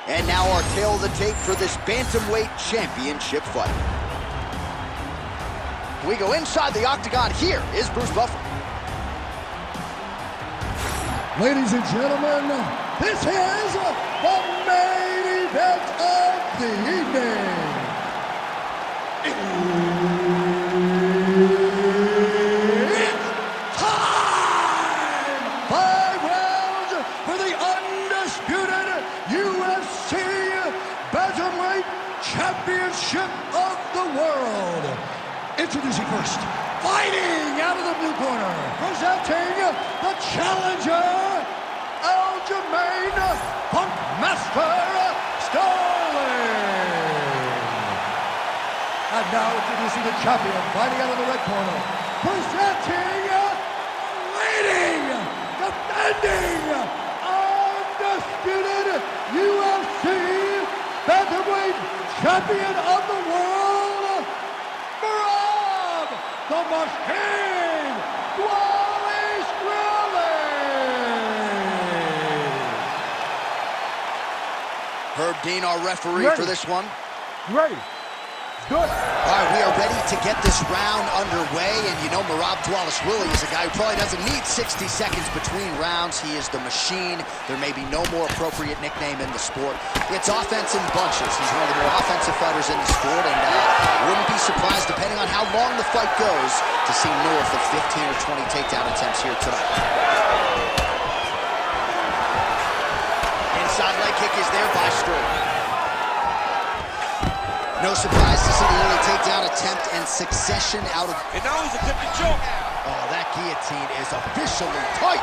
And now our tail of the tape for this bantamweight championship fight. We go inside the octagon. Here is Bruce Buffer. Ladies and gentlemen, this is the main event of the evening. It's time! 5 rounds for the undisputed UFC Bantamweight Championship of the World. Introducing first, fighting out of the blue corner, presenting the challenger, Aljamain Funkmaster Sterling. And now introducing the champion, fighting out of the red corner, presenting, leading, defending, undisputed UFC Bantamweight Champion of the World, Merab, the Machine, Dvalishvili. Herb Dean, our referee for this one. Ready. Good. All right, we are ready to get this round underway, and you know Merab Dvalishvili is a guy who probably doesn't need 60 seconds between rounds. He is the machine. There may be no more appropriate nickname in the sport. It's offense in bunches. He's one of the more offensive fighters in the sport, and wouldn't be surprised, depending on how long the fight goes, to see north of 15 or 20 takedown attempts here tonight. Inside leg kick is there by Sterling. No surprise to see the early takedown attempt and succession out of... And now he's attempting choke. Oh, that guillotine is officially tight.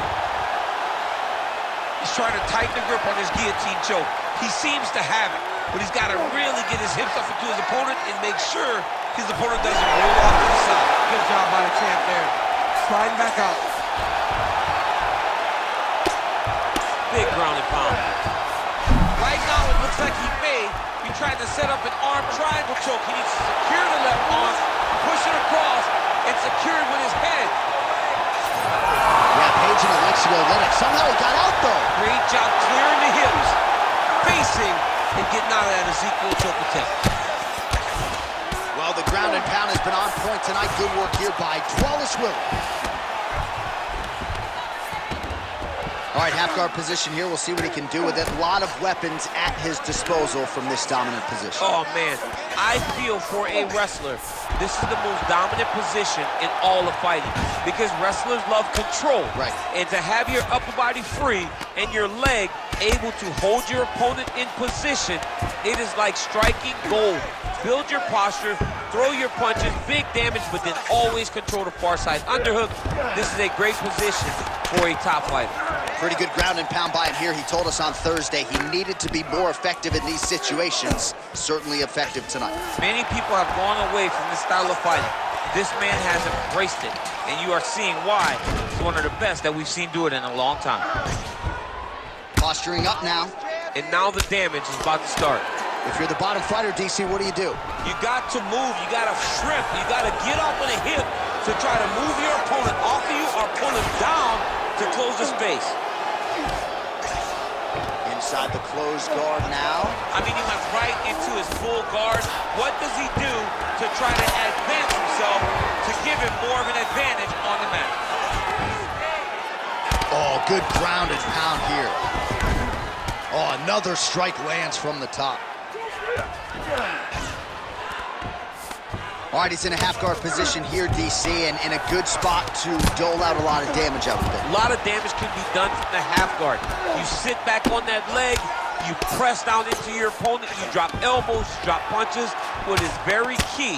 He's trying to tighten the grip on his guillotine choke. He seems to have it, but he's got to really get his hips up into his opponent and make sure his opponent doesn't roll off to the side. Good job by the champ there. Sliding back out. Big ground and pound. Right now, it looks like he may be trying to set up an arm triangle choke. He needs to secure the left arm, push it across, and secure it with his head. Yeah, Page and Alexio Leonard. Somehow he got out, though. Great job clearing the hips, facing, and getting out of that Ezekiel choke attempt. Well, the ground and pound has been on point tonight. Good work here by Dvalishvili. All right, half guard position here. We'll see what he can do with it. A lot of weapons at his disposal from this dominant position. Oh, man. I feel for a wrestler, this is the most dominant position in all of fighting because wrestlers love control. Right. And to have your upper body free and your leg able to hold your opponent in position, it is like striking gold. Build your posture, throw your punches, big damage, but then always control the far side underhook. This is a great position for a top fighter. Pretty good ground and pound by him here. He told us on Thursday he needed to be more effective in these situations. Certainly effective tonight. Many people have gone away from this style of fighting. This man has embraced it, and you are seeing why he's one of the best that we've seen do it in a long time. Posturing up now. And now the damage is about to start. If you're the bottom fighter, DC, what do? You got to move, you got to shrimp, you got to get up on a hip to try to move your opponent off of you or pull him down to close the space. Inside the closed guard now. I mean, he went right into his full guard. What does he do to try to advance himself to give him more of an advantage on the mat? Oh, good ground and pound here. Oh, another strike lands from the top. All right, he's in a half-guard position here, DC, and in a good spot to dole out a lot of damage out of it. A lot of damage can be done from the half guard. You sit back on that leg, you press down into your opponent, you drop elbows, you drop punches. What is very key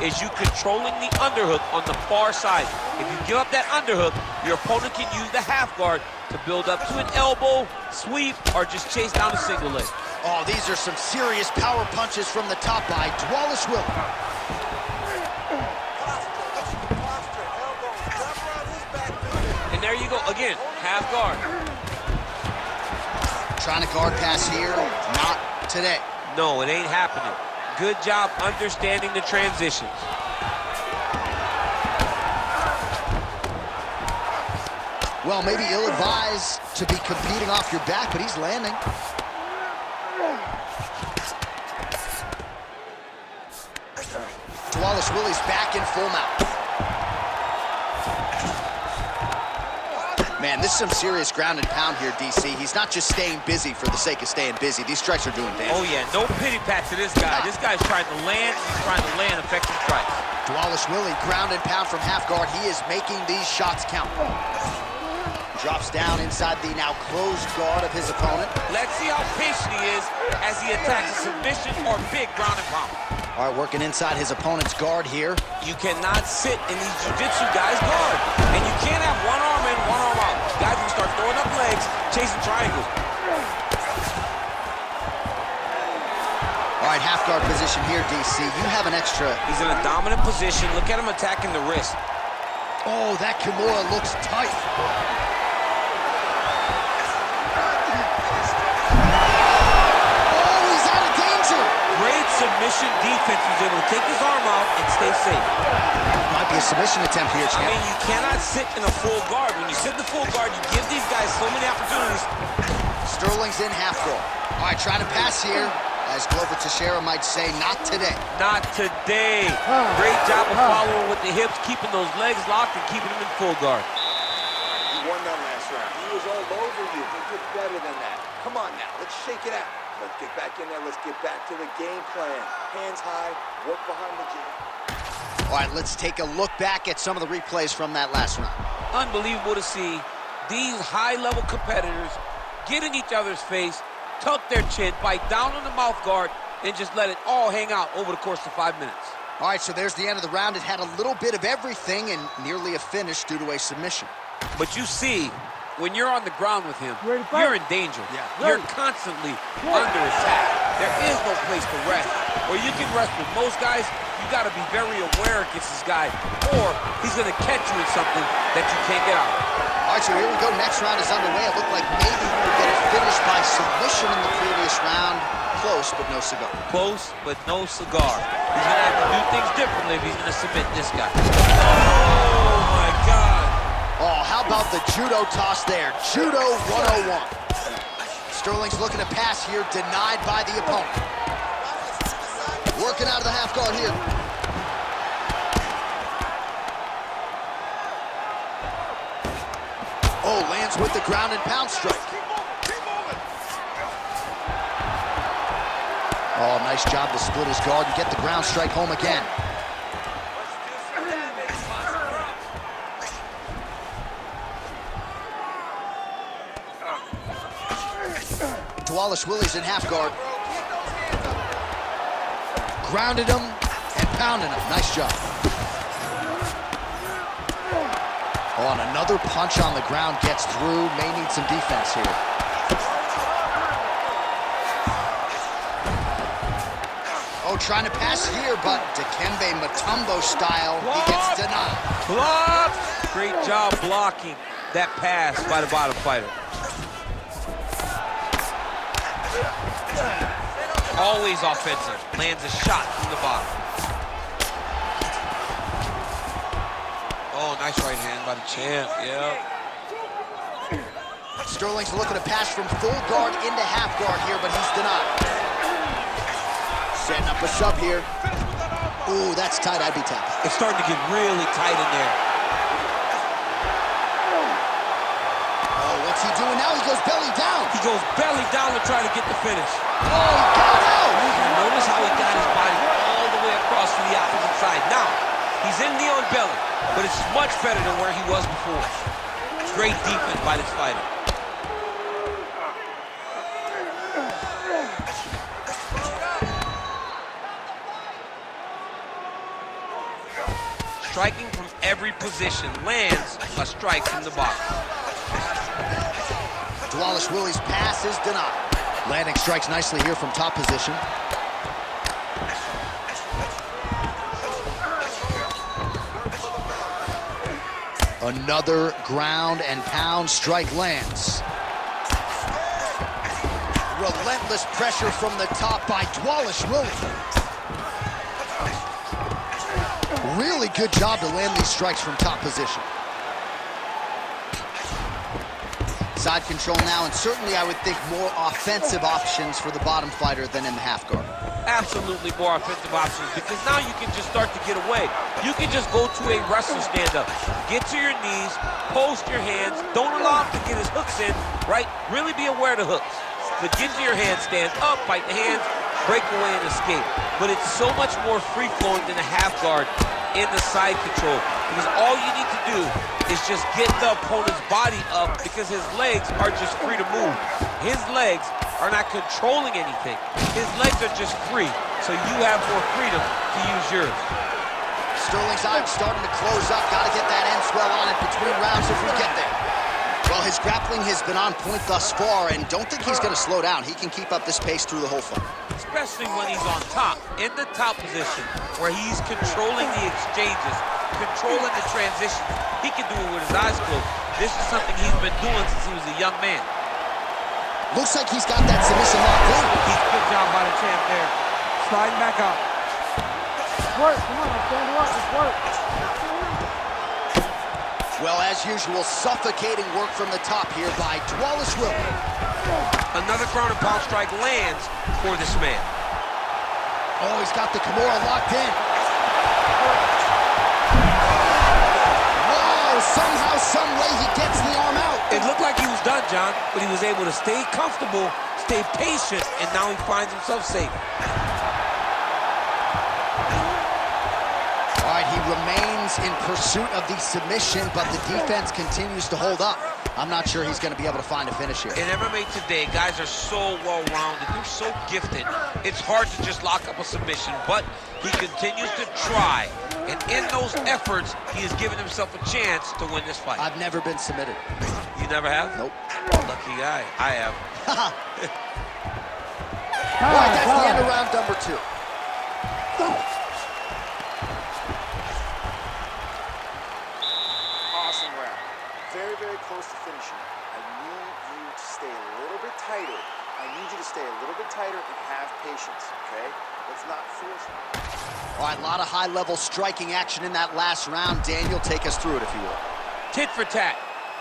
is you controlling the underhook on the far side. If you give up that underhook, your opponent can use the half guard to build up to an elbow, sweep, or just chase down a single leg. Oh, these are some serious power punches from the top by Dvalishvili. And there you go, again, half guard. Trying to guard pass here, not today. No, it ain't happening. Good job understanding the transitions. Well, maybe ill-advised to be competing off your back, but he's landing. Dvalishvili's back in full mount. Man, this is some serious ground and pound here, DC. He's not just staying busy for the sake of staying busy. These strikes are doing damage. Oh, yeah, no pity pat to this guy. This guy's trying to land. He's trying to land effective strikes. Dvalishvili, ground and pound from half guard. He is making these shots count. Drops down inside the now closed guard of his opponent. Let's see how patient he is as he attacks a submission or big ground and pound. All right, working inside his opponent's guard here. You cannot sit in these jiu-jitsu guys' guard. And you can't have one arm in, one arm out. Guys will start throwing up legs, chasing triangles. All right, half guard position here, DC. You have an extra. He's in a dominant position. Look at him attacking the wrist. Oh, that Kimura looks tight. Oh, he's out of danger. Great submission defense. He's able to take his arm out and stay safe. Might be a submission attempt here, champ. I mean, you cannot sit in a full guard. When you sit in the full guard, you give these guys so many opportunities. Sterling's in half guard. All right, trying to pass here. As Glover Teixeira might say, not today. Not today. Great job of following with the hips, keeping those legs locked and keeping them in full guard. You won that last round. He was all over you. He did better than that. Come on now, let's shake it out. Let's get back in there. Let's get back to the game plan. Hands high, work behind the jab. All right, let's take a look back at some of the replays from that last round. Unbelievable to see these high-level competitors get in each other's face, tuck their chin, bite down on the mouth guard, and just let it all hang out over the course of 5 minutes. All right, so there's the end of the round. It had a little bit of everything and nearly a finish due to a submission. But you see, when you're on the ground with him, you're in danger. Yeah. You're constantly under attack. There is no place to rest. Or you can rest with most guys, you got to be very aware against this guy, or he's going to catch you in something that you can't get out of. All right, so here we go. Next round is underway. It looked like maybe we would get it finished by submission in the previous round. Close, but no cigar. Close, but no cigar. He's going to have to do things differently if he's going to submit this guy. Oh, my God. Oh, how about the judo toss there? Judo 101. Sterling's looking to pass here, denied by the opponent. Working out of the half guard here. Oh, lands with the ground and pound strike. Oh, nice job to split his guard and get the ground strike home again. Dvalishvili's in half guard. Grounded him and pounded him. Nice job. Oh, and another punch on the ground gets through. May need some defense here. Oh, trying to pass here, but Dikembe Mutombo style, he gets denied. Blocked! Great job blocking that pass by the bottom fighter. Always offensive. Lands a shot from the bottom. Oh, nice right hand by the champ. Yeah. Sterling's looking to pass from full guard into half guard here, but he's denied. Setting up a sub here. Ooh, that's tight. I'd be tapped. It's starting to get really tight in there. Oh, what's he doing now? He goes belly down. He goes belly down to try to get the finish. Oh, he got out. Notice how he got his body all the way across to the opposite side. Now, he's in knee on belly, but it's much better than where he was before. Great defense by this fighter. Striking from every position, lands a strike from the box. Dvalishvili's pass is denied. Landing strikes nicely here from top position. Another ground and pound strike lands. Relentless pressure from the top by Dvalishvili. Really good job to land these strikes from top position. Side control now, and certainly I would think more offensive options for the bottom fighter than in the half guard. Absolutely more offensive options, because now you can just start to get away. You can just go to a wrestler stand-up. Get to your knees, post your hands, don't allow him to get his hooks in, right? Really be aware of the hooks. But get to your hands, stand up, fight the hands, break away and escape. But it's so much more free-flowing than a half guard in the side control, because all you need to do is just get the opponent's body up, because his legs are just free to move. His legs are not controlling anything. His legs are just free, so you have more freedom to use yours. Sterling's eye starting to close up. Got to get that end swell on it between rounds if we get there. Well, his grappling has been on point thus far, and don't think he's going to slow down. He can keep up this pace through the whole fight. Especially when he's on top, in the top position, where he's controlling the exchanges, controlling the transitions. He can do it with his eyes closed. This is something he's been doing since he was a young man. Looks like he's got that submission locked in. Good job by the champ there. Sliding back up. Work, come on, let's stand up, let's work. Well, as usual, suffocating work from the top here by Dvalishvili. Another ground and pound strike lands for this man. Oh, he's got the Kimura locked in. Whoa, somehow, some way he gets the arm out. It looked like he was done, John, but he was able to stay comfortable, stay patient, and now he finds himself safe. All right, he remains in pursuit of the submission, but the defense continues to hold up. I'm not sure he's going to be able to find a finish here. In MMA today, guys are so well-rounded. They're so gifted. It's hard to just lock up a submission, but he continues to try. And in those efforts, he has given himself a chance to win this fight. I've never been submitted. You never have? Nope. Lucky guy. I have. All right, that's the end of round number 2. Awesome round. Very, very close to finishing. I need you to stay a little bit tighter. I need you to stay a little bit tighter and have patience, okay? Let's not force it. All right, a lot of high-level striking action in that last round. Daniel, take us through it, if you will. Tit for tat.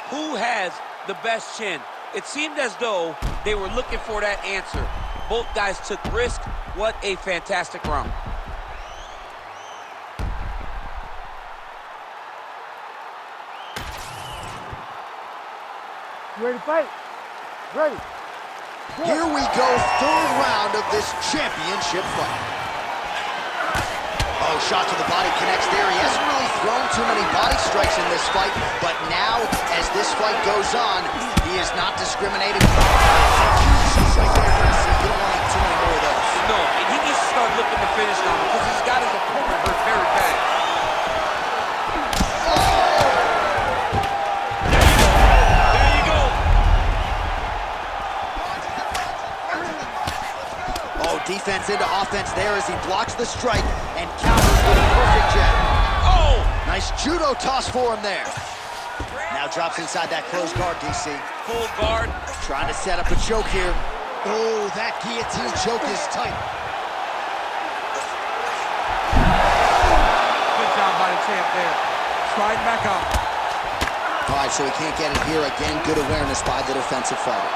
Who has the best chin? It seemed as though they were looking for that answer. Both guys took risk. What a fantastic round. You ready to fight? Ready. Here we go, third round of this championship fight. Oh, shot to the body connects there. He hasn't really thrown too many body strikes in this fight, but now, as this fight goes on, he is not discriminating. Huge right there, Gracie. You don't want too many more of those. No, and he needs to start looking to finish now, because he's got his opponent hurt very bad. There you go. Oh, defense into offense there as he blocks the strike and counters with a perfect jab. Oh! Nice judo toss for him there. Now drops inside that closed guard, DC. Full guard. Trying to set up a choke here. Oh, that guillotine choke is tight. Good job by the champ there. Sliding back up. All right, so he can't get it here. Again, good awareness by the defensive fighter.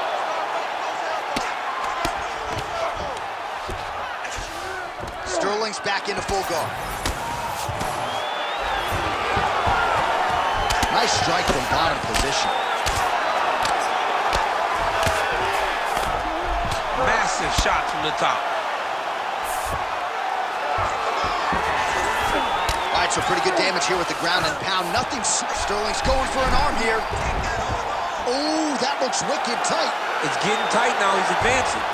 Sterling's back into full guard. Nice strike from bottom position. Massive shot from the top. All right, so pretty good damage here with the ground and pound. Nothing. Sterling's going for an arm here. Oh, that looks wicked tight. It's getting tight now. He's advancing.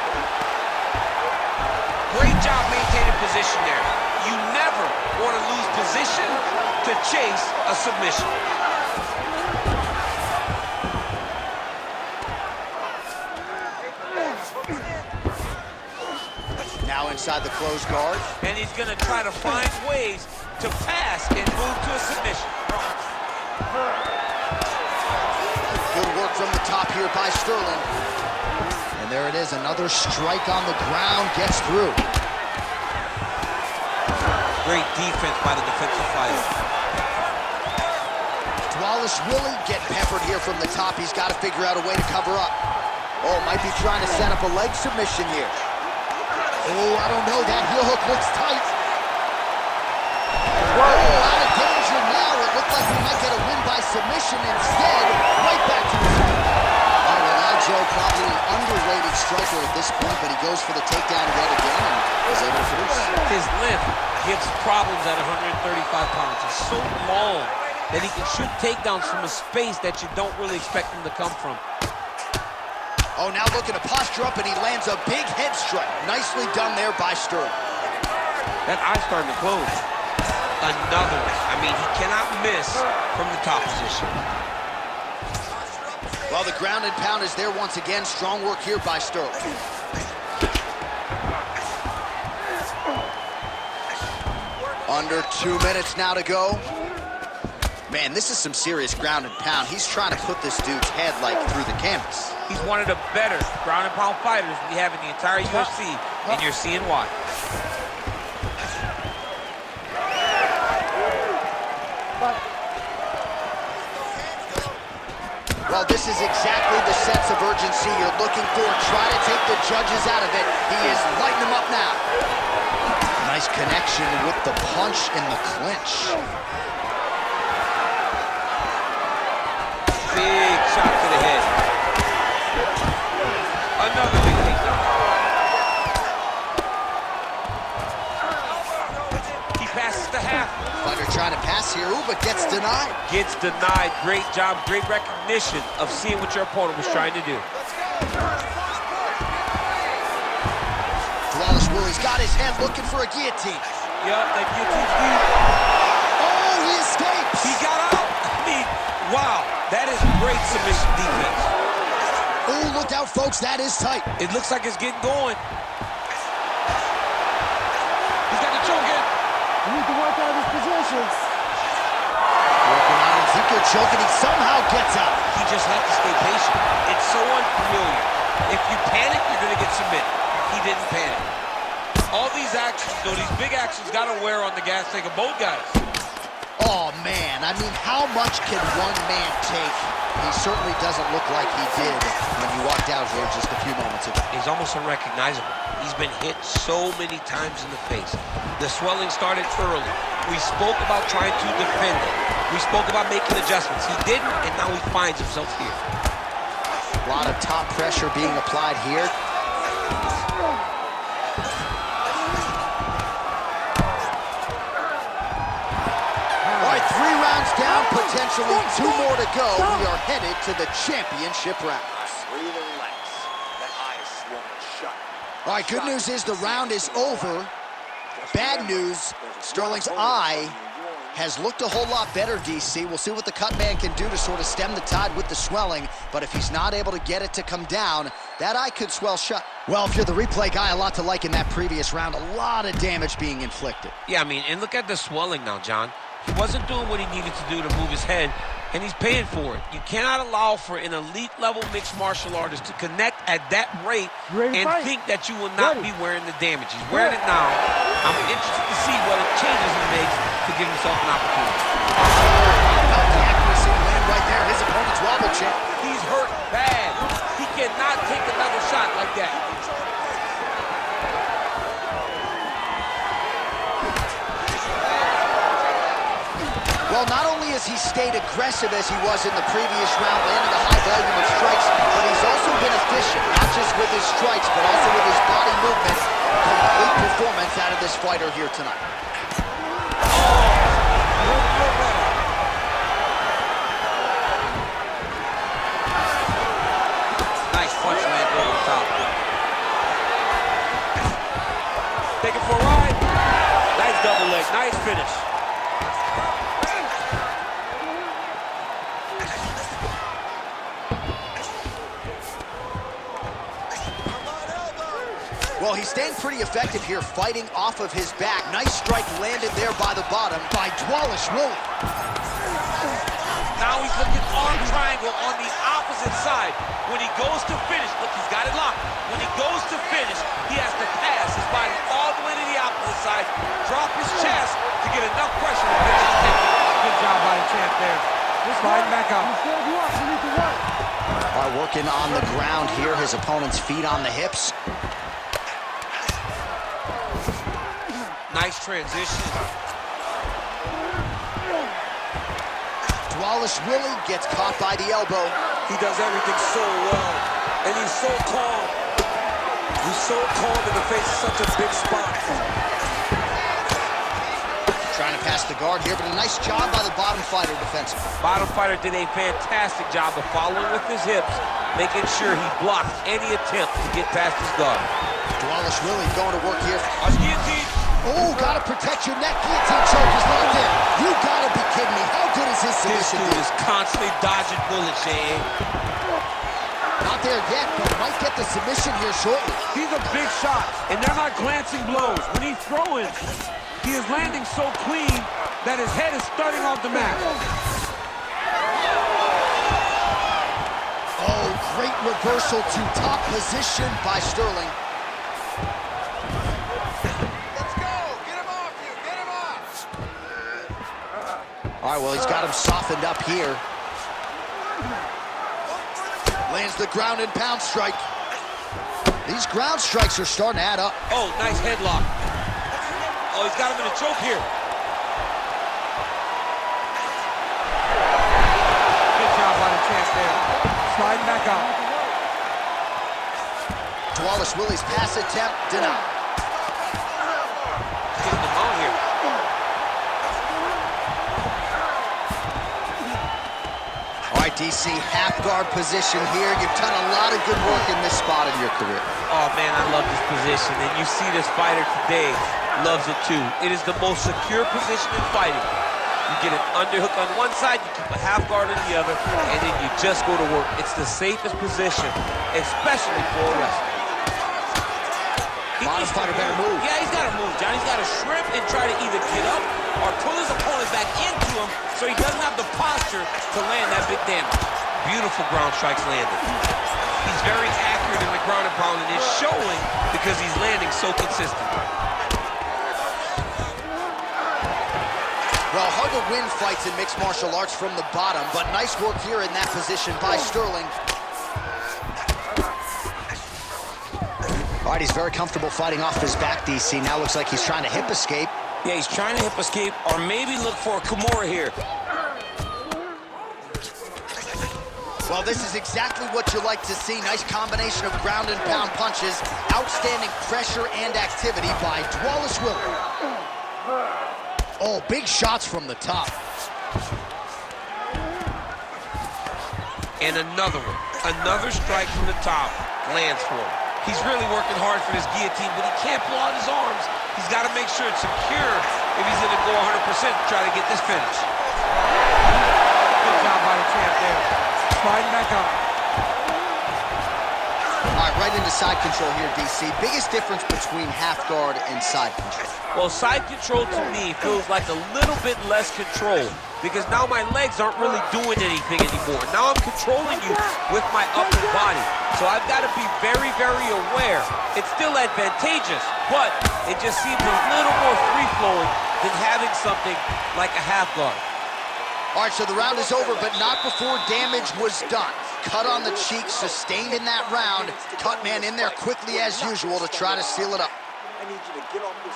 Great job maintaining position there. You never want to lose position to chase a submission. Now inside the closed guard. And he's going to try to find ways to pass and move to a submission. Good work from the top here by Sterling. And there it is, another strike on the ground, gets through. Great defense by the defensive fighter. Dvalishvili getting peppered here from the top. He's got to figure out a way to cover up. Oh, might be trying to set up a leg submission here. Oh, I don't know. That heel hook looks tight. Oh, out of danger now. It looked like we might get a win by submission. Instead, right back to the center. Oh, well, Aljo probably an underrated striker at this point, but he goes for the takedown yet again and is able to finish. His length gives problems at 135 pounds. He's so long that he can shoot takedowns from a space that you don't really expect him to come from. Oh, now looking to posture up, and he lands a big head strike. Nicely done there by Sterling. That eye's starting to close. Another one. I mean, he cannot miss from the top position. Well, the ground and pound is there once again. Strong work here by Sterling. Under 2 minutes now to go. Man, this is some serious ground and pound. He's trying to put this dude's head, like, through the canvas. He's one of the better ground and pound fighters we have in the entire UFC, and you're seeing why. Well, this is exactly the sense of urgency you're looking for. Try to take the judges out of it. He is lighting them up now. Nice connection with the punch in the clinch. Big shot to the head. Another big takedown. He passes the half. Fighter trying to pass here, ooh, but gets denied. Gets denied. Great job, great recognition of seeing what your opponent was trying to do. Dvalishvili's got his head looking for a guillotine. Yup, that guillotine's deep. Oh, he escapes. He got out. I mean, wow, that is great submission defense. Oh, look out, folks, that is tight. It looks like it's getting going. He's got the choke in. You need to work out his positions. Working on Ezekiel choking, he somehow gets out. He just has to stay patient. It's so unfamiliar. If you panic, you're going to get submitted. He didn't panic. All these actions, though, these big actions, got to wear on the gas tank of both guys. Oh, man, I mean, how much can one man take? He certainly doesn't look like he did when he walked out here just a few moments ago. He's almost unrecognizable. He's been hit so many times in the face. The swelling started early. We spoke about trying to defend it. We spoke about making adjustments. He didn't, and now he finds himself here. A lot of top pressure being applied here. All right, 3 rounds down, potentially 2 more to go. We are headed to the championship rounds. Breathe and relax. That eye is swollen shut. All right, good news is the round is over. Bad news, Sterling's eye has looked a whole lot better, DC. We'll see what the cut man can do to sort of stem the tide with the swelling, but if he's not able to get it to come down, that eye could swell shut. Well, if you're the replay guy, a lot to like in that previous round. A lot of damage being inflicted. Yeah, I mean, and look at the swelling now, John. He wasn't doing what he needed to do to move his head, and he's paying for it. You cannot allow for an elite-level mixed martial artist to connect at that rate and think that you will not be wearing the damage. He's wearing it now. I'm interested to see what changes he makes to give himself an opportunity. About the accuracy land right there. His opponent's wobble check. He's hurt bad. He cannot take another shot like that. Well, not only has he stayed aggressive as he was in the previous round, landing a high volume of strikes, but he's also been efficient, not just with his strikes, but also with his body movement. Complete performance out of this fighter here tonight. Nice punch landed over the top. Take it for a ride. Nice double leg, nice finish. Well, he's staying pretty effective here, fighting off of his back. Nice strike landed there by the bottom by Dvalishvili. Now he's looking arm triangle on the opposite side. When he goes to finish, look, he's got it locked. When he goes to finish, he has to pass his body all the way to the opposite side, drop his chest to get enough pressure to finish his technique. Good job by the champ there. Sliding back up. All right, working on the ground here. His opponent's feet on the hips. Nice transition. Dvalishvili gets caught by the elbow. He does everything so well, and he's so calm. He's so calm in the face of such a big spot. Trying to pass the guard here, but a nice job by the bottom fighter defensively. Bottom fighter did a fantastic job of following with his hips, making sure he blocked any attempt to get past his guard. Dvalishvili going to work here. Guillotine. Oh, gotta protect your neck. Guillotine choke is not there. You gotta be kidding me. How good is his This submission? dude is constantly dodging bullets, Shane. Not there yet, but might get the submission here shortly. These are big shots, and they're not glancing blows. When he's throwing, he is landing so clean that his head is starting off the mat. Oh, great reversal to top position by Sterling. Let's go! Get him off you! Get him off! All right, well, he's got him softened up here. Lands the ground and pound strike. These ground strikes are starting to add up. Oh, nice headlock. Oh, he's got him in a choke here. Good job on the chance there. Sliding back up. Dvalishvili's pass attempt denied. Getting him out here. All right, DC, half guard position here. You've done a lot of good work in this spot in your career. Oh, man, I love this position. And you see this fighter today loves it, too. It is the most secure position in fighting. You get an underhook on one side, you keep a half guard on the other, and then you just go to work. It's the safest position, especially for a wrestler. Bottom fighter better move. Yeah, he's got to move, John. He's got to shrimp and try to either get up or pull his opponent back into him so he doesn't have the posture to land that big damage. Beautiful ground strikes landed. He's very accurate in the ground and pound, and it's showing because he's landing so consistently. Well, hard to win fights in mixed martial arts from the bottom, but nice work here in that position by Sterling. All right, he's very comfortable fighting off his back, DC. Now looks like he's trying to hip escape. Yeah, he's trying to hip escape or maybe look for a Kimura here. Well, this is exactly what you like to see. Nice combination of ground and pound punches. Outstanding pressure and activity by Dvalishvili. Oh, big shots from the top. And another one. Another strike from the top lands for him. He's really working hard for this guillotine, but he can't pull out his arms. He's got to make sure it's secure if he's going to go 100% to try to get this finish. Good job by the champ there. Sliding back up. All right, right into side control here, DC. Biggest difference between half guard and side control? Well, side control to me feels like a little bit less control because now my legs aren't really doing anything anymore. Now I'm controlling you with my upper body. So I've got to be very, very aware. It's still advantageous, but it just seems a little more free-flowing than having something like a half guard. All right, so the round is over, but not before damage was done. Cut on the cheek, sustained in that round. Cut man in there quickly as usual to try to seal it up. I need you to get off this.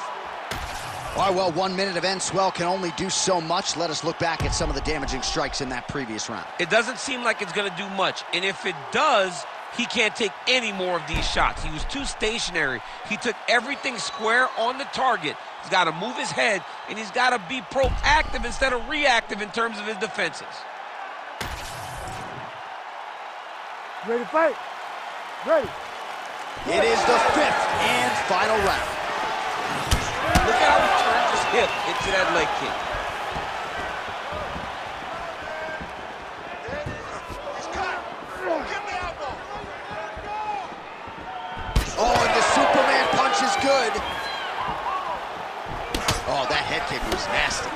All right, well, 1 minute of end swell can only do so much. Let us look back at some of the damaging strikes in that previous round. It doesn't seem like it's going to do much, and if it does, he can't take any more of these shots. He was too stationary. He took everything square on the target. He's got to move his head, and he's got to be proactive instead of reactive in terms of his defenses. Ready to fight? Ready. It is the 5th and final round. Look at how he turns his hip into that leg kick. Oh, and the Superman punch is good. Oh, that head kick was nasty.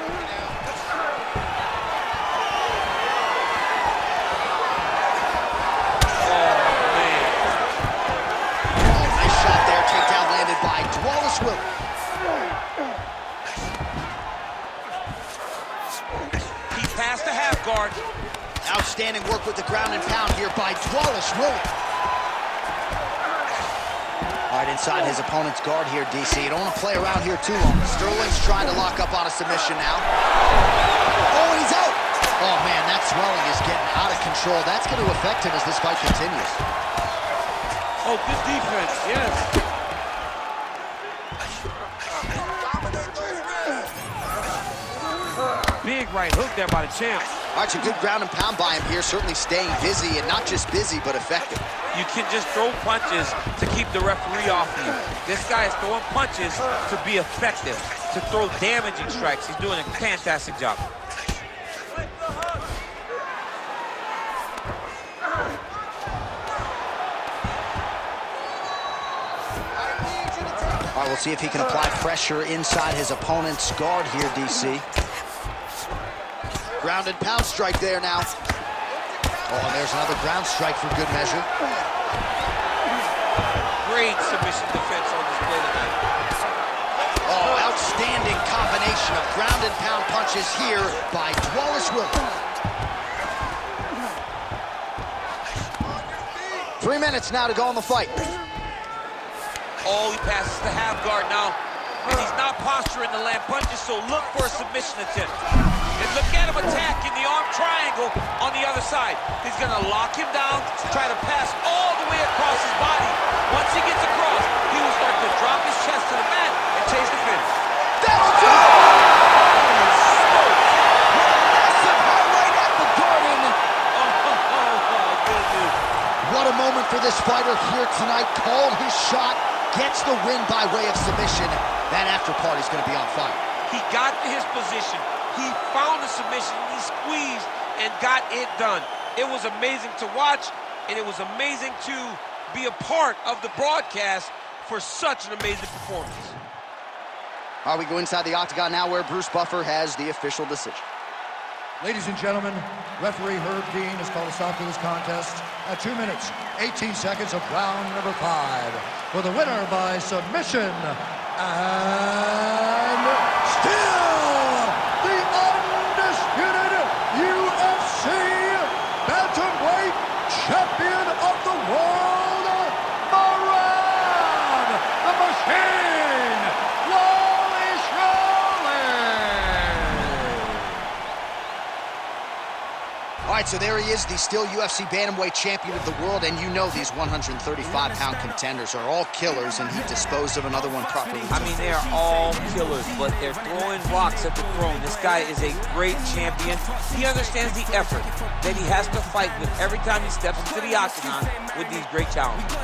He passed the half guard. Outstanding work with the ground and pound here by Dvalishvili. All right, inside his opponent's guard here, DC. You don't want to play around here too long. Sterling's trying to lock up on a submission now. Oh, and he's out. Oh, man, that swelling is getting out of control. That's going to affect him as this fight continues. Oh, good defense, yes. Big right hook there by the champ. All right, so good ground and pound by him here, certainly staying busy, and not just busy, but effective. You can just throw punches to keep the referee off you. This guy is throwing punches to be effective, to throw damaging strikes. He's doing a fantastic job. All right, we'll see if he can apply pressure inside his opponent's guard here, DC. Ground and pound strike there now. Oh, and there's another ground strike for good measure. Great submission defense on display tonight. Oh, outstanding combination of ground and pound punches here by Dvalishvili. 3 minutes now to go in the fight. Oh, he passes the half guard now. And he's not posturing to land punches, so look for a submission attempt. And look at him attack in the arm triangle on the other side. He's going to lock him down, try to pass all the way across his body. Once he gets across, he will start to drop his chest to the mat and chase the finish. That'll do it! Massive highlight at the Garden. Goodness. What a moment for this fighter here tonight. Called his shot, gets the win by way of submission. That after party's going to be on fire. He got to his position. He found the submission, he squeezed and got it done. It was amazing to watch, and it was amazing to be a part of the broadcast for such an amazing performance. All right, we go inside the octagon now where Bruce Buffer has the official decision. Ladies and gentlemen, referee Herb Dean has called a stop to this contest at 2 minutes, 18 seconds of round number 5. For the winner by submission, and still the undisputed UFC bantamweight champion of the world, Merab, the Machine, Dvalishvili. All right, so there he is, the still UFC bantamweight champion of the world, and you know these 135-pound contenders are all killers, and he disposed of another one properly. I mean, they are all killers, but they're throwing rocks at the throne. This guy is a great champion. He understands the effort that he has to fight with every time he steps into the octagon with these great challenges.